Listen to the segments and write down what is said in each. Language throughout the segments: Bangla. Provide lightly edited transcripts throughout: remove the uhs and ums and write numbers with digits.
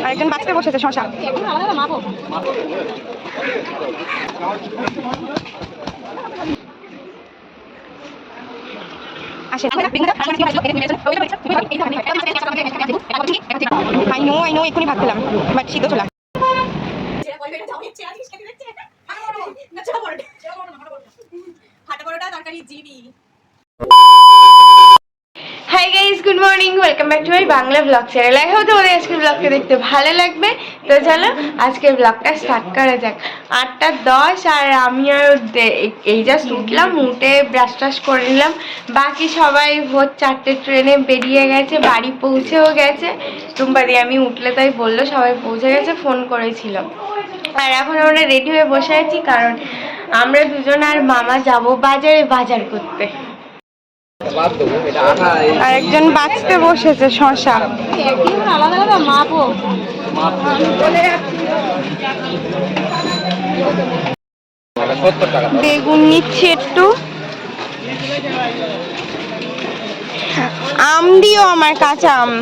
আরেকজন বাঁচতে বসেছে শশা। আই নো এক্ষুনি ভাত খেলাম, বাট সিদ্ধ ছোলা। Hi guys, good morning, welcome back to my Bangla blog channel. I hope তোমাদের আজকের ব্লগটা দেখতে ভালো লাগবে। তো চলো আজকের ব্লগটা স্টার্ট করা যাক। 8:10 আর আমি আর এই জাস্ট উঠলাম, উঠে ব্রাশ টাশ করে নিলাম। বাকি সবাই ভোর 4টে ট্রেনে বেরিয়ে গেছে, বাড়ি পৌঁছেও গেছে। টুম্পাদি আমি উঠলে তাই বললো সবাই পৌঁছে গেছে, ফোন করেছিল। আর এখন আমরা রেডি হয়ে বসে আছি, কারণ আমরা দুজন আর মামা যাব বাজারে বাজার করতে। আর একজন বাঁচতে বসেছে শশা। আলাদা আলাদা মাপো। বেগুন নিচ্ছি একটু। আম দিও আমার, কাঁচা আম।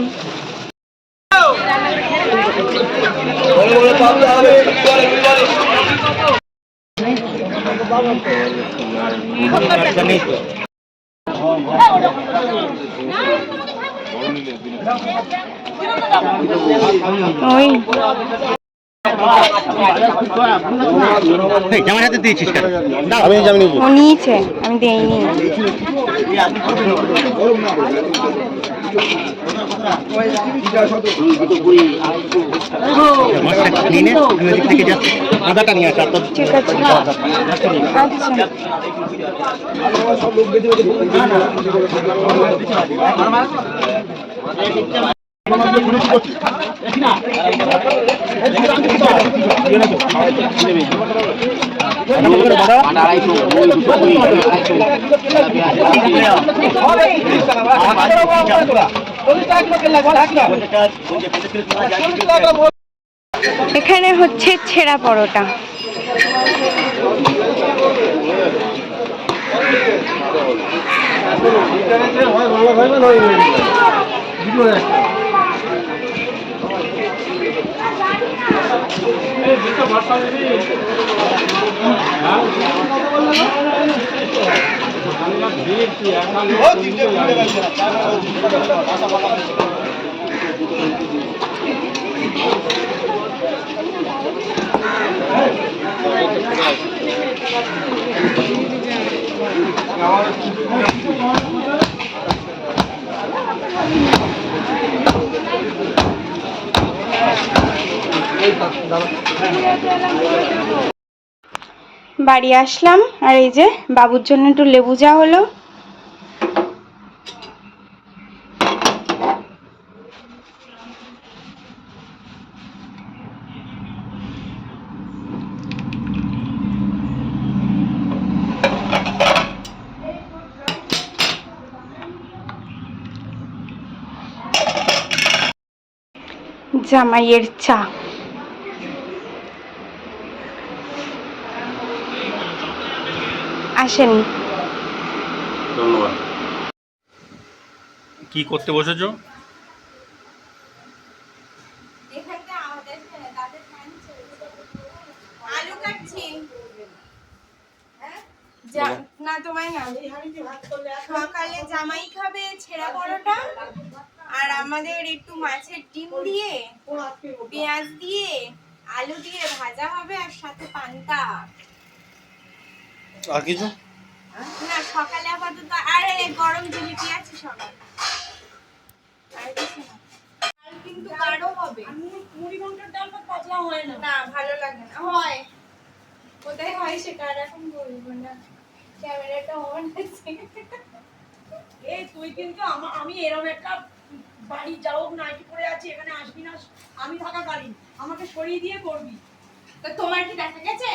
ওই ও নিয়েছে, আমি দেইনি। ঠিক আছে, আচ্ছা। এখানে হচ্ছে ছেঁড়া পরোটা। বাড়ি আসলাম, আর এই যে বাবুর জন্য একটু লেবু যা হলো। জামাইয়ের চা। আসেন। ধন্যবাদ। কি করতে বসেছো? আলু কাটছি না, তোমায় না। সকালে জামাই খাবে ছেঁড়া পরোটা, আর আমাদের একটু মাছের ডিম দিয়ে পেঁয়াজ দিয়ে আলু দিয়ে ভাজা হবে, আর সাথে পান্তা। আর কিছু না, সকালে আপাতত আরে গরম জিলিপি আছে সকাল, আর কিছু না। ডাল কিন্তু গাঢ় হবে। মুড়ি ঘন্টার ডাল তো পাতলা হয় না, না ভালো লাগে না। হয় কোথায় হয় সেটা আর এখন বলবো না, ক্যামেরাটা অন আছে। এই তুই কিন্তু আমি এরকম একটা বাড়ি যাও নাইটি পরে আছি, এখানে আসবি না আমি থাকাকালীন, আমাকে সরিয়ে দিয়ে করবি। তো তোমার কি দেখা গেছে?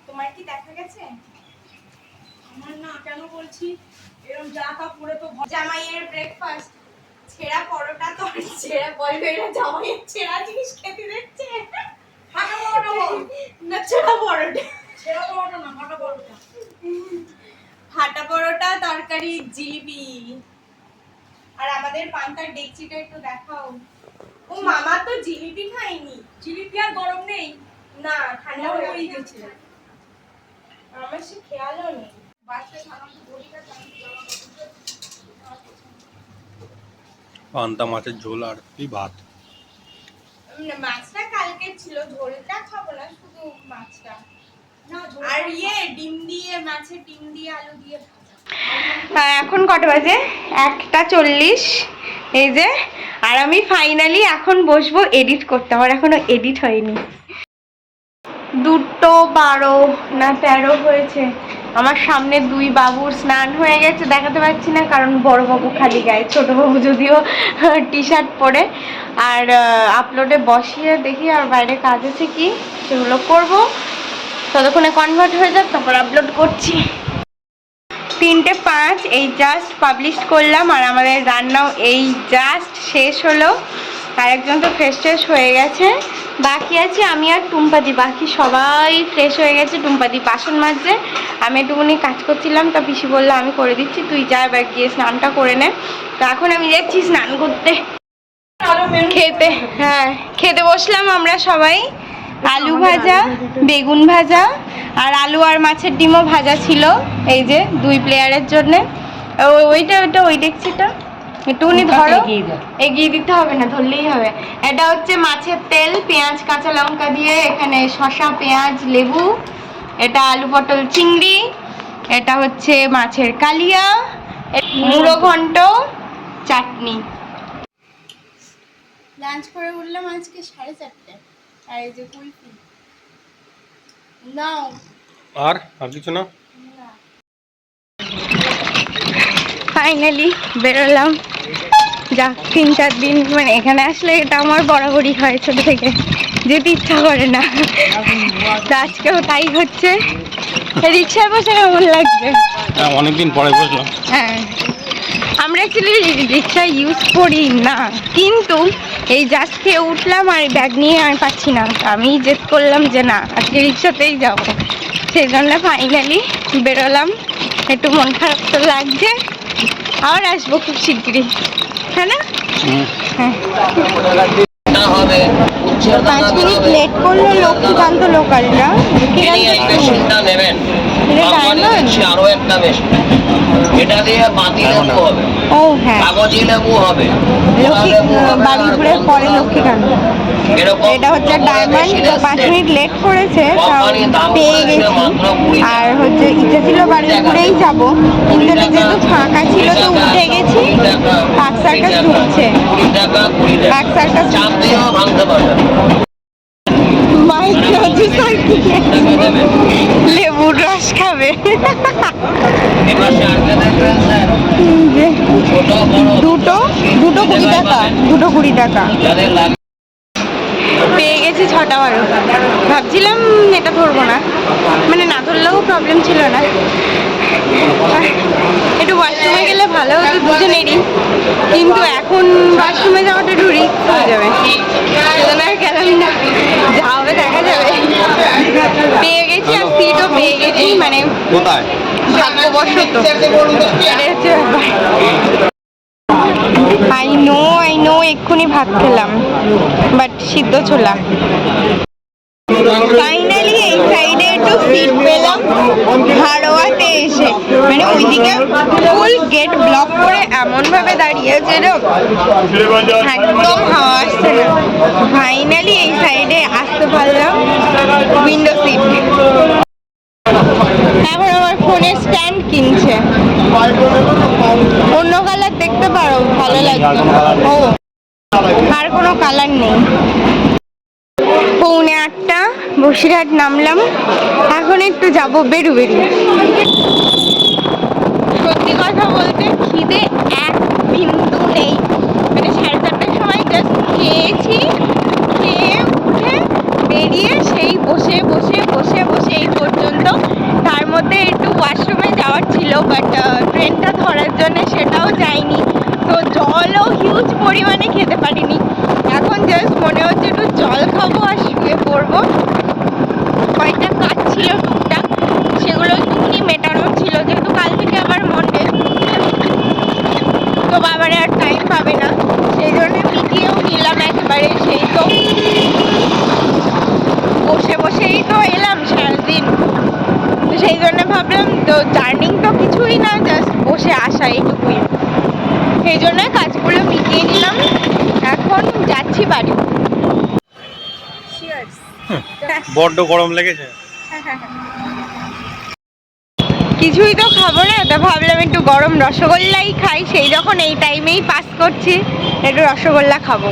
তোমার কি দেখা গেছে? আমার না, কেন বলছি এরকম যা তা পরে তো জামাইয়ের ব্রেকফাস্ট ছেঁড়া পরোটা। তো ছেঁড়া বলবে না, জামাইয়ের ছেঁড়া জিনিস খেতে দিচ্ছে। ফাটা পরোটা বল না, ছেঁড়া পরোটা। ছেঁড়া পরোটা না, ফাটা পরোটা। ফাটা পরোটা, তরকারি, জিলিপি। আর আমাদের পান্তার ডেকচিটা একটু দেখাও। তো জিলিপি খাইনি। জিলিপি আর গরম নেই, না, ঠান্ডা হয়ে গেছে। গেছে। আমার সে খেয়ালও নেই। বাচ্চা সাধারণত বড়িটা পান্তা মাছের ঝোল আর কি ভাত। মাছটা কালকে ছিল, ঝোলটা খাবো না, শুধু মাছটা। না আর ডিম দিয়ে, মাছের ডিম দিয়ে আলু দিয়ে ভাজা। এখন কটা বাজে? 1:40। এই যে, আর আমি ফাইনালি এখন বসবো এডিট করতে। আমার এখনো এডিট হয়নি। 2:12 না 13 হয়েছে। আমার সামনে 2 বাবুর স্নান হয়ে গেছে, দেখাতে পারছি না কারণ বড় বাবু খালি গায়ে, ছোট বাবু যদিও টি শার্ট পরে। আর আপলোডে বসিয়ে দেখি আর বাইরে কাজ আছে কি, সেগুলো করব। ততক্ষণে কনভার্ট হয়ে যাক, তারপর আপলোড করছি। 3:05 এই জাস্ট পাবলিশ করলাম, আর আমাদের রান্নাও এই জাস্ট শেষ হলো। আর একজন তো ফ্রেশ ট্রেশ হয়ে গেছে, বাকি আছে আমি আর টুম্পাদি। বাকি সবাই ফ্রেশ হয়ে গেছে। টুম্পাদি বাসন মাজছে, আমি একটুখানি কাজ করছিলাম, তা পিসি বললো আমি করে দিচ্ছি, তুই যা এবার গিয়ে স্নানটা করে নে। তো এখন আমি যাচ্ছি স্নান করতে, খেতে। হ্যাঁ, খেতে বসলাম আমরা সবাই। আলু ভাজা, বেগুন ভাজা, আর আলু আর মাছের ডিমও ভাজা ছিল। এই যে 2 প্লেয়ারের জন্য। ওইটা ওই ডেকচিটা একটুখানি ধরো, এগিয়ে দিতে হবে না, ধরলেই হবে। এটা হচ্ছে মাছের তেল, পেঁয়াজ কাঁচা লঙ্কা দিয়ে, এখানে শসা পেঁয়াজ লেবু। এটা আলু পটল চিংড়ি। এটা হচ্ছে মাছের কালিয়া, মুড়ো ঘন্ট, চাটনি। লাঞ্চ করে উঠলাম আজকে 4:30। আর এই যে কুলফি নাও। আর কিছু না। ফাইনালি বেরোলাম। যাক, 3-4 দিন মানে এখানে আসলে এটা আমার বরাবরই হয়, ছোট থেকে যেতে ইচ্ছা করে না। তো আজকেও তাই হচ্ছে। রিক্সায় বসে কেমন লাগছে? অনেকদিন পরে বসলাম। হ্যাঁ, আমরা অ্যাকচুয়ালি রিক্সা ইউজ করি না, কিন্তু এই জাস্ট খেয়ে উঠলাম আর ব্যাগ নিয়ে আর পাচ্ছি না। আমি জেদ করলাম যে না, আজকে রিক্সাতেই যাবো। সেই জন্য ফাইনালি বেরোলাম। একটু মন খারাপ তো লাগছে, আবার আসবো খুব শিগগিরই, হ্যাঁ না? হ্যাঁ, 5 মিনিট লেট করলো লক্ষ্মীকান্ত লোকালরা। আরো একটা বেশি, এটা দিয়ে বাতি লেবু হবে, ও হ্যাঁ, কাগজি লেবু হবে, বালিপুরের পরে লক্ষ্মীকান্ত। এরকম এটা হচ্ছে ডায়মন্ড। তো 5 মিনিট লেট করেছে, তাও পেয়ে গেছি। আর হচ্ছে ইচ্ছে ছিল বালিপুরেই যাব, কিন্তু এটা যেহেতু ফাঁকা ছিল তো উঠে গেছি। পার্ক সার্কাস ঢুকছে, 20 টাকা 20 টাকা পার্ক সার্কাস চাপ দিয়েও ভাঙতে পারবে। লেবুর রস খাবে। এবার সারকে দেখবেন স্যার, ছোট বড় দুটো 20 টাকা, 20 টাকা যাদের লাগে পেয়ে গেছি। 6:12। ভাবছিলাম এটা ধরবো না, মানে না ধরলেও প্রবলেম ছিল না। একটু ওয়াশরুমে গেলে ভালো হতো দুজনেরই, কিন্তু এখন ওয়াশরুমে যাওয়াটা একটু রিস্ক হয়ে যাবে, সেজন্য আর গেলাম না। যা হবে দেখা যাবে। পেয়ে গেছি আর সিটও পেয়ে গেছি, মানে কোথায়? ভাগ্যবশত। এটাই হচ্ছে ব্যাপার। আই নো এক্ষুনি ভাত খেলাম, বাট সিদ্ধ ছোলা। ফাইনালি এই সাইডে একটু সিট পেলাম হাড়োয়াতে এসে, মানে ওইদিকে ফুল গেট ব্লক করে এমন ভাবে দাঁড়িয়েছে রে, একদম হাওয়া আসছে না। ফাইনালি এই সাইডে আসতে পারলাম, উইন্ডো সিট। এখন আমার ফোনের স্ট্যান্ড কিনছে, অন্য কালার দেখতে পারো, ভালো লাগবে। ও, আর কোনো কালার নেই। 7:45 বসিরহাট নামলাম, এখন একটু যাবো বেরু। সত্যি কথা বলতে খিদে এক বিন্দু নেই, মানে 4:30টার সময় জাস্ট খেয়েছি, খেয়ে উঠে বেরিয়ে সেই বসে এই পর্যন্ত। তার মধ্যে একটু ওয়াশরুমে যাওয়ার ছিল, বাট ট্রেনটা ধরার জন্য সেটাও যাইনি। তো জলও হিউজ পরিমাণে খেতে পারিনি। এখন জাস্ট মনে হচ্ছে একটু জল খাবো আর শুয়ে পড়বো। কয়েকটা কাজ ছিল টুকটাক, সেগুলো একটুখানি মেটানো ছিল, যেহেতু কাল থেকে আবার মন্ডে, তো বাবারে আর টাইম পাবে কিছুই না, জাস্ট বসে আসা এইটুকুই। সেই জন্য কাজগুলো মিটিয়ে নিলাম, এখন যাচ্ছি বাড়ি। বড্ড গরম লেগেছে। কিছুই তো খাবো না, তো ভাবলাম একটু গরম রসগোল্লাই খাই। সেই যখন এই টাইমেই পাস করছি, একটু রসগোল্লা খাবো।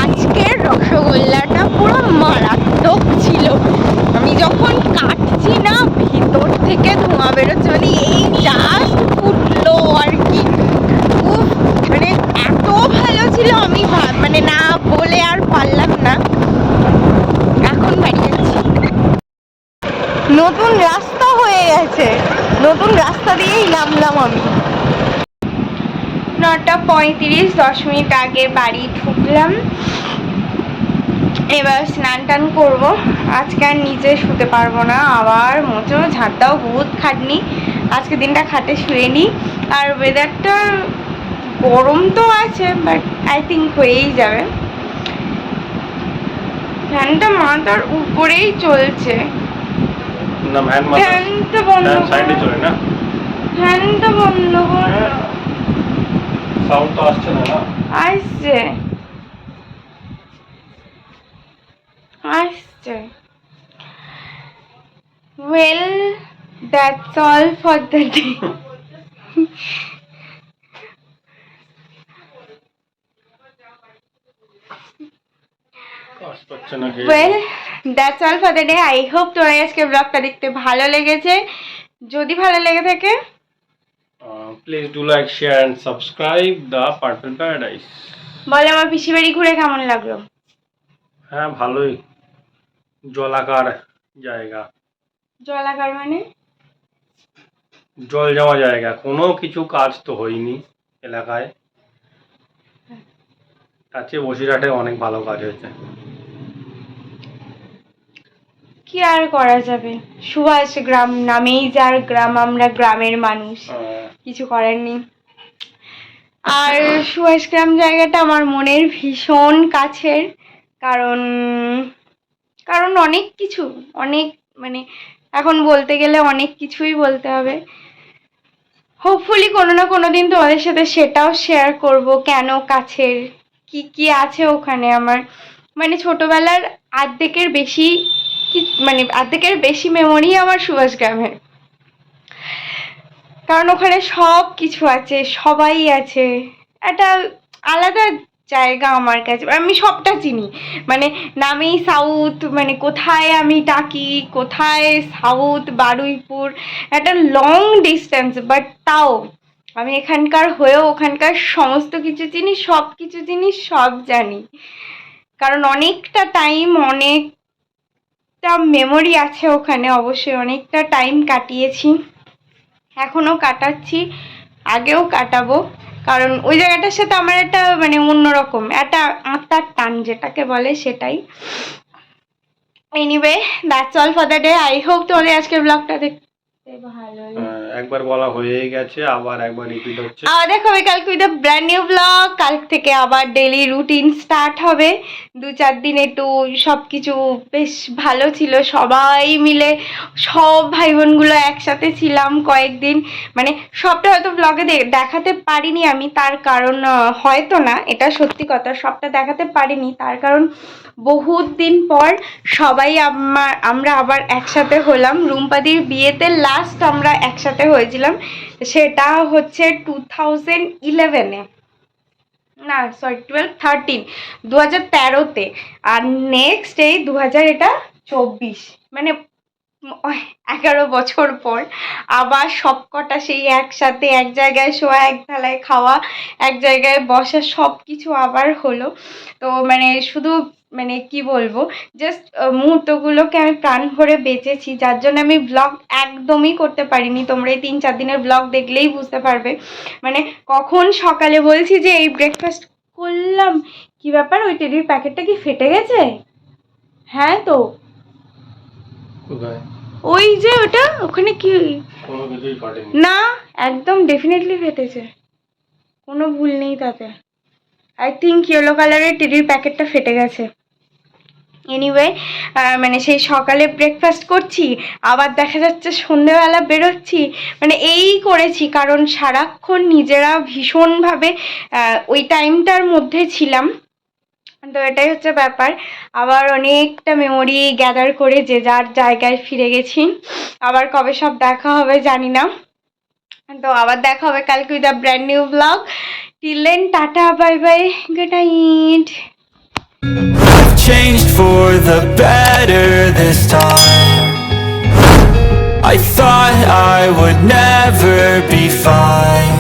আজকের রসগোল্লাটা পুরো মারাত্মক ছিল। আমি যখন কাটছি না, ভিতর থেকে ধোঁয়া বেরোচ্ছে, মানে এই জাস্ট ফুটলো আর কি। উফ, মানে এত ভালো ছিল, আমি মানে না বলে আর পারলাম না। এখন বাড়ি যাচ্ছি। নতুন রাস্তা হয়ে গেছে, নতুন রাস্তা দিয়েই নামলাম আমি। 9:35, 10 মিনিট আগে বাড়ি ঢুকলাম। এবার স্নান টান করবো। আজকে আর নিচে শুতে পারবো না, আবার মোচো ঝাঁট দাও, বহুত খাটনি। আজকে দিনটা খাটে শুয়ে নিই। আর ওয়েদারটা গরম তো আছে, বাট আই থিঙ্ক হয়েই যাবে। ফ্যানটা মাথার উপরেই চলছে। না ফ্যানটা বন্ধ সাইডে চলে না, ফ্যানটা বন্ধ কর। সাউন্ড তো আসছে না। আসছে আসছে। Well, that's all for the day. Well, that's all for the day. I hope তোমার আজকে ব্লগটা দেখতে ভালো লেগেছে। যদি ভালো লেগে থাকে, please do like, share and subscribe the purple paradise. বলে আমার পিসি বাড়ি ঘুরে কেমন লাগলো? হ্যাঁ, ভালোই। জলাকার জায়গা। জলাকার মানে? জল জমা জায়গা। কোনো কিছু কাজ তো হয়নি এলাকায়। কাছে বসিরহাটে অনেক ভালো কাজ হয়েছে। কি আর করা যাবে, সুভাষ গ্রাম নামেই যার গ্রাম, আমরা গ্রামের মানুষ, কিছু করার নেই। আর সুভাষ গ্রাম জায়গাটা আমার মনের ভীষণ কাছের, কারণ কারণ অনেক কিছু, অনেক মানে এখন বলতে গেলে অনেক কিছুই বলতে হবে। হোপফুলি কোনো না কোনো দিন তোমাদের সাথে সেটাও শেয়ার করব, কেন কাছের, কি কি আছে ওখানে। আমার মানে ছোটবেলার অর্ধেকের বেশি মানে অর্ধেকের বেশি মেমোরি আমার সুভাষ গ্রামের, কারণ ওখানে সব কিছু আছে, সবাই আছে। একটা আলাদা জায়গা আমার কাছে, আমি সবটা চিনি। মানে নামেই সাউথ, মানে কোথায় আমি টাকি, কোথায় সাউথ, বারুইপুর, একটা লং ডিস্টেন্স, বাট তাও আমি এখানকার হয়েও ওখানকার সমস্ত কিছু চিনি, সব কিছু জিনিস সব জানি। কারণ অনেকটা টাইম, অনেকটা মেমোরি আছে ওখানে, অবশ্যই অনেকটা টাইম কাটিয়েছি, এখনো কাটাচ্ছি, আগেও কাটাবো। কারণ ওই জায়গাটার সাথে আমার একটা মানে অন্যরকম একটা আত্মার টান যেটাকে বলে, সেটাই। Anyway, that's all for the day. I hope তোমাদের আজকের ব্লগটা দেখতে ভালো লাগে। একবার বলা হয়েই গেছে, আবার একবার রিপিট হচ্ছে। দেখো কালকে উইথ ব্র্যান্ড নিউ ব্লগ। কাল থেকে আবার ডেলি রুটিন স্টার্ট হবে। 2-4 দিন একটু সব কিছু বেশ ভালো ছিল, সবাই মিলে সব ভাই বোনগুলো একসাথে ছিলাম কয়েকদিন। মানে সবটা হয়তো ব্লগে দেখাতে পারিনি আমি, তার কারণ হয়তো না, এটা সত্যি কথা, সবটা দেখাতে পারিনি, তার কারণ বহুত দিন পর সবাই আমরা আবার একসাথে হলাম। রুম্পাদির বিয়েতে লাস্ট আমরা একসাথে হয়েছিলাম, সেটা হচ্ছে 2011-এ, না সরি 12-13, 2013-তে। আর নেক্সট এই 2024, মানে 11 বছর পর আবার সবকটা সেই একসাথে এক জায়গায় শোয়া, এক থালায় খাওয়া, এক জায়গায় বসা, সব কিছু আবার হলো। তো মানে শুধু মানে কি বলবো, জাস্ট মুহূর্তগুলোকে আমি প্রাণ ভরে বেঁচেছি, যার জন্য আমি ব্লগ একদমই করতে পারিনি। তোমরা এই 3-4 দিনের ব্লগ দেখলেই বুঝতে পারবে। মানে কখন সকালে বলছি যে এই ব্রেকফাস্ট করলাম, কি ব্যাপার ওই টেডির প্যাকেটটা কি ফেটে গেছে? হ্যাঁ তো ওই যে ওটা ওখানে কি, কোনো কিছুই ফাটেনি না একদম ডেফিনেটলি ফেটেছে, কোনো ভুল নেই তাতে। আই থিঙ্ক ইয়েলো কালারের টেডির প্যাকেটটা ফেটে গেছে। এনিওয়ে মানে সেই সকালে ব্রেকফাস্ট করছি, আবার দেখা যাচ্ছে সন্ধেবেলা বেরোচ্ছি, মানে এই করেছি কারণ সারাক্ষণ নিজেরা ভীষণভাবে ওই টাইমটার মধ্যে ছিলাম। তো এটাই হচ্ছে ব্যাপার। আবার অনেকটা মেমোরি গ্যাদার করে যে যার জায়গায় ফিরে গেছি। আবার কবে সব দেখা হবে জানি না। তো আবার দেখা হবে কালকে with a brand new blog. Till then tata, bye bye, good night. I've changed for the better this time. I thought I would never be fine.